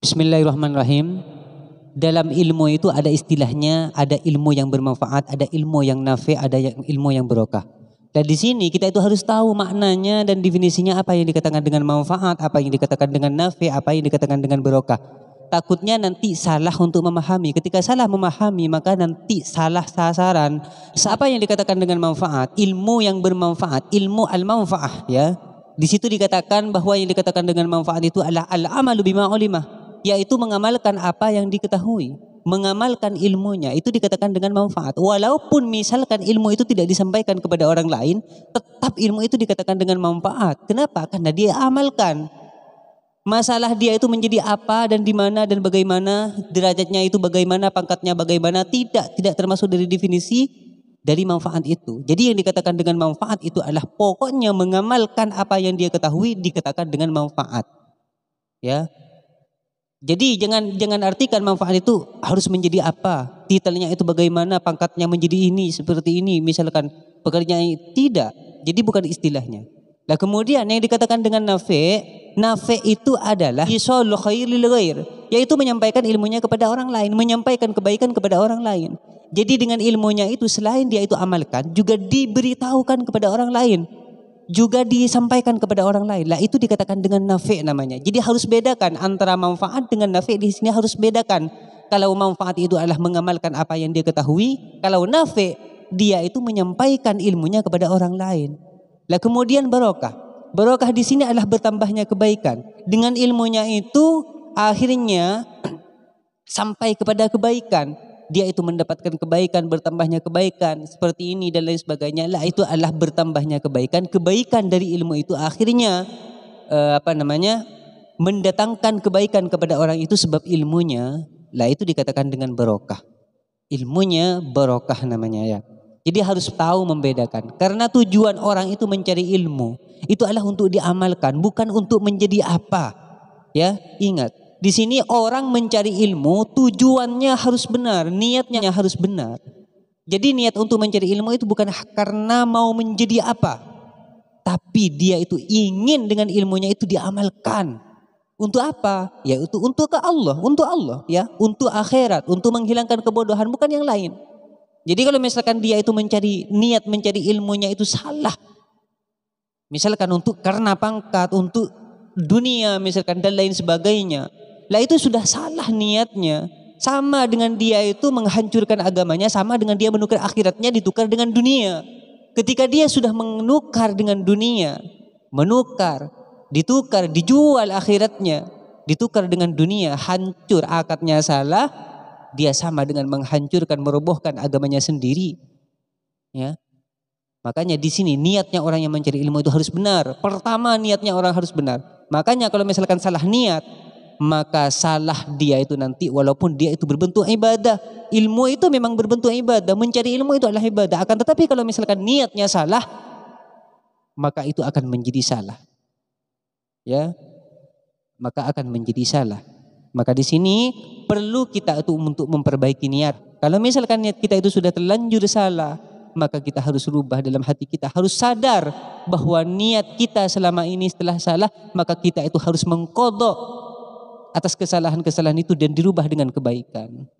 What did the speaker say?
Bismillahirrahmanirrahim. Dalam ilmu itu ada istilahnya, ada ilmu yang bermanfaat, ada ilmu yang nafi, ada ilmu yang barokah. Dan di sini kita itu harus tahu maknanya dan definisinya, apa yang dikatakan dengan manfaat, apa yang dikatakan dengan nafi, apa yang dikatakan dengan barokah. Takutnya nanti salah untuk memahami. Ketika salah memahami, maka nanti salah sasaran. Apa yang dikatakan dengan manfaat? Ilmu yang bermanfaat, ilmu al-manfaah, ya. Di situ dikatakan bahwa yang dikatakan dengan manfaat itu adalah al-amalu bima ulimah, yaitu mengamalkan apa yang diketahui, mengamalkan ilmunya, itu dikatakan dengan manfaat. Walaupun misalkan ilmu itu tidak disampaikan kepada orang lain, tetap ilmu itu dikatakan dengan manfaat. Kenapa? Karena dia amalkan. Masalah dia itu menjadi apa dan di mana dan bagaimana, derajatnya itu bagaimana, pangkatnya bagaimana, tidak termasuk dari definisi dari manfaat itu. Jadi yang dikatakan dengan manfaat itu adalah pokoknya mengamalkan apa yang dia ketahui, dikatakan dengan manfaat. Ya. Jadi jangan artikan manfaat itu harus menjadi apa, titelnya itu bagaimana, pangkatnya menjadi ini, seperti ini, misalkan pekerjaan, tidak. Jadi bukan istilahnya. Nah kemudian yang dikatakan dengan nafi itu adalah isalul khair lil ghair, yaitu menyampaikan ilmunya kepada orang lain, menyampaikan kebaikan kepada orang lain. Jadi dengan ilmunya itu selain dia itu amalkan, juga diberitahukan kepada orang lain, juga disampaikan kepada orang lain. Lah itu dikatakan dengan nafi namanya. Jadi harus bedakan antara manfaat dengan nafi. Di sini harus bedakan. Kalau manfaat itu adalah mengamalkan apa yang dia ketahui, kalau nafi dia itu menyampaikan ilmunya kepada orang lain. Lah kemudian barokah. Barokah di sini adalah bertambahnya kebaikan. Dengan ilmunya itu akhirnya sampai kepada kebaikan. Dia itu mendapatkan kebaikan, bertambahnya kebaikan seperti ini dan lain sebagainya. Lah itu adalah bertambahnya kebaikan. Kebaikan dari ilmu itu akhirnya mendatangkan kebaikan kepada orang itu sebab ilmunya. Lah itu dikatakan dengan barokah. Ilmunya barokah namanya, ya. Jadi harus tahu membedakan. Karena tujuan orang itu mencari ilmu itu adalah untuk diamalkan, bukan untuk menjadi apa. Ya, ingat. Di sini orang mencari ilmu tujuannya harus benar, niatnya harus benar. Jadi niat untuk mencari ilmu itu bukan karena mau menjadi apa, tapi dia itu ingin dengan ilmunya itu diamalkan. Untuk apa? Ya itu untuk Allah, ya, untuk akhirat, untuk menghilangkan kebodohan, bukan yang lain. Jadi kalau misalkan dia itu niat mencari ilmunya itu salah, misalkan karena pangkat, untuk dunia misalkan dan lain sebagainya, lah itu sudah salah niatnya. Sama dengan dia itu menghancurkan agamanya, sama dengan dia menukar akhiratnya ditukar dengan dunia. Ketika dia sudah menukar dengan dunia, ditukar, dijual akhiratnya, ditukar dengan dunia, hancur, akadnya salah, dia sama dengan menghancurkan, merobohkan agamanya sendiri. Ya. Makanya di sini niatnya orang yang mencari ilmu itu harus benar. Pertama niatnya orang harus benar. Makanya kalau misalkan salah niat, maka salah dia itu nanti walaupun dia itu berbentuk ibadah. Ilmu itu memang berbentuk ibadah, mencari ilmu itu adalah ibadah. Akan tetapi kalau misalkan niatnya salah, maka itu akan menjadi salah. Ya. Maka akan menjadi salah. Maka di sini perlu kita itu untuk memperbaiki niat. Kalau misalkan niat kita itu sudah terlanjur salah, maka kita harus rubah dalam hati kita, harus sadar bahwa niat kita selama ini setelah salah, maka kita itu harus mengqadha atas kesalahan-kesalahan itu dan dirubah dengan kebaikan.